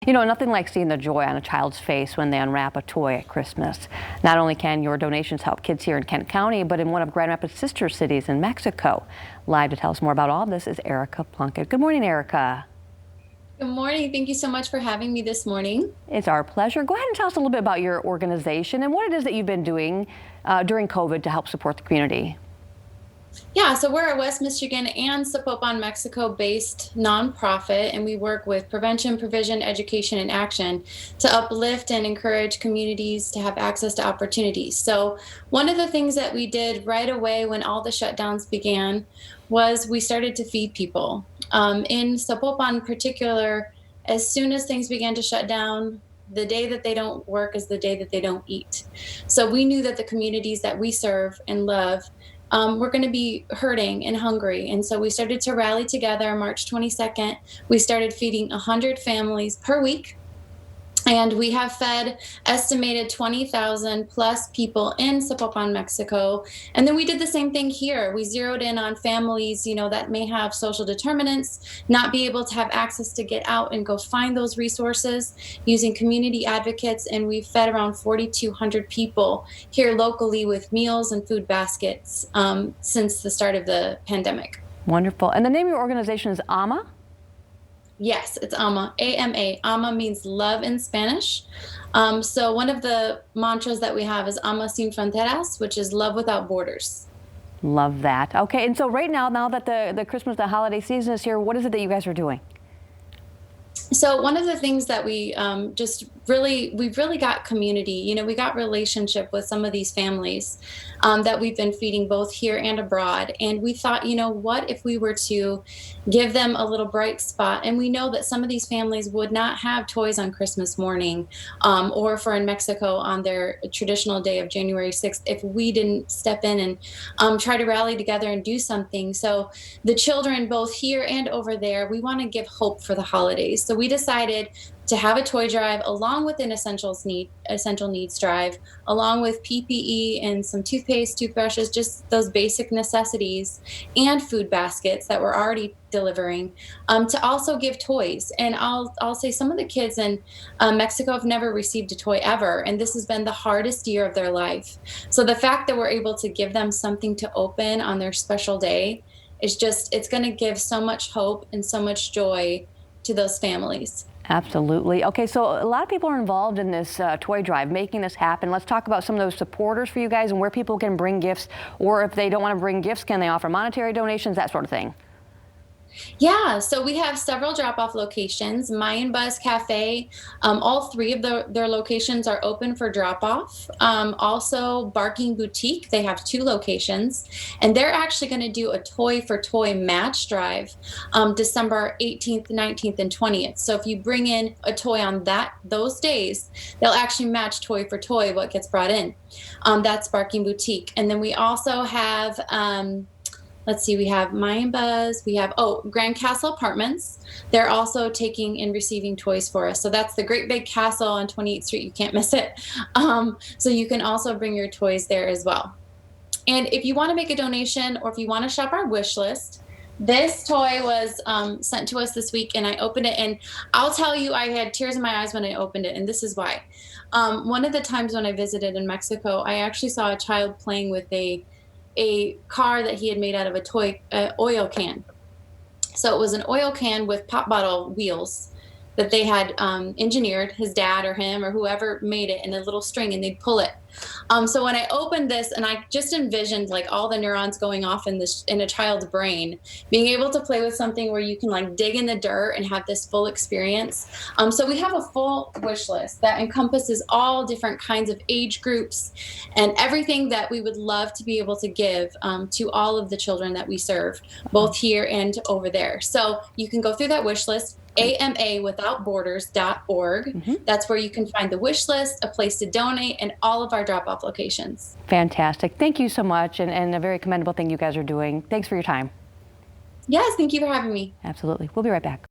You know, nothing like seeing the joy on a child's face when they unwrap a toy at Christmas. Not only can your donations help kids here in Kent County, but in one of Grand Rapids' sister cities in Mexico. Live to tell us more about all of this is Erica Plunkett. Good morning, Erica. Good morning. Thank you so much for having me this morning. It's our pleasure. Go ahead and tell us a little bit about your organization and what it is that you've been doing during COVID to help support the community. Yeah, so we're a West Michigan and Zapopan, Mexico-based nonprofit, and we work with prevention, provision, education, and action to uplift and encourage communities to have access to opportunities. So one of the things that we did right away when all the shutdowns began was we started to feed people. In Zapopan in particular, as soon as things began to shut down, the day that they don't work is the day that they don't eat. So we knew that the communities that we serve and love we're going to be hurting and hungry. And so we started to rally together March 22nd. We started feeding 100 families per week. And we have fed estimated 20,000 plus people in Zapopan, Mexico. And then we did the same thing here. We zeroed in on families, that may have social determinants, not be able to have access to get out and go find those resources using community advocates. And we've fed around 4,200 people here locally with meals and food baskets since the start of the pandemic. Wonderful. And the name of your organization is AMA? Yes, it's AMA, A-M-A. AMA means love in Spanish. So one of the mantras that we have is AMA sin fronteras, which is love without borders. Love that. Okay, and so right now that the Christmas, the holiday season is here, what is it that you guys are doing? So one of the things that we we've really got community, we got relationship with some of these families that we've been feeding both here and abroad. And we thought, what if we were to give them a little bright spot? And we know that some of these families would not have toys on Christmas morning or for in Mexico on their traditional day of January 6th if we didn't step in and try to rally together and do something. So the children both here and over there, we want to give hope for the holidays. So we decided to have a toy drive along with an essential needs drive, along with PPE and some toothpaste, toothbrushes, just those basic necessities, and food baskets that we're already delivering, to also give toys. And I'll say some of the kids in Mexico have never received a toy ever, and this has been the hardest year of their life. So the fact that we're able to give them something to open on their special day is it's going to give so much hope and so much joy to those families. Absolutely. Okay, so a lot of people are involved in this toy drive, making this happen. Let's talk about some of those supporters for you guys and where people can bring gifts, or if they don't want to bring gifts, can they offer monetary donations, that sort of thing? Yeah, so we have several drop-off locations. Mayan Buzz Cafe, all three of their locations are open for drop-off. Also, Barking Boutique, they have 2 locations, and they're actually going to do a Toy for Toy match drive December 18th, 19th, and 20th. So if you bring in a toy on those days, they'll actually match Toy for Toy what gets brought in. That's Barking Boutique. And then we also have let's see, we have Mayan Buzz, we have, Grand Castle Apartments. They're also taking and receiving toys for us. So that's the great big castle on 28th Street. You can't miss it. So you can also bring your toys there as well. And if you want to make a donation or if you want to shop our wish list, this toy was sent to us this week, and I opened it, and I'll tell you, I had tears in my eyes when I opened it, and this is why. One of the times when I visited in Mexico, I actually saw a child playing with a car that he had made out of a toy oil can. So it was an oil can with pop bottle wheels that they had engineered, his dad or him or whoever made it, in a little string, and they'd pull it. So when I opened this, and I just envisioned like all the neurons going off in a child's brain, being able to play with something where you can like dig in the dirt and have this full experience. So we have a full wish list that encompasses all different kinds of age groups and everything that we would love to be able to give to all of the children that we serve, both here and over there. So you can go through that wish list. amawithoutborders.org. That's where you can find the wish list, a place to donate, and all of our drop-off locations. Fantastic. Thank you so much, and a very commendable thing you guys are doing. Thanks for your time. Yes, thank you for having me. Absolutely. We'll be right back.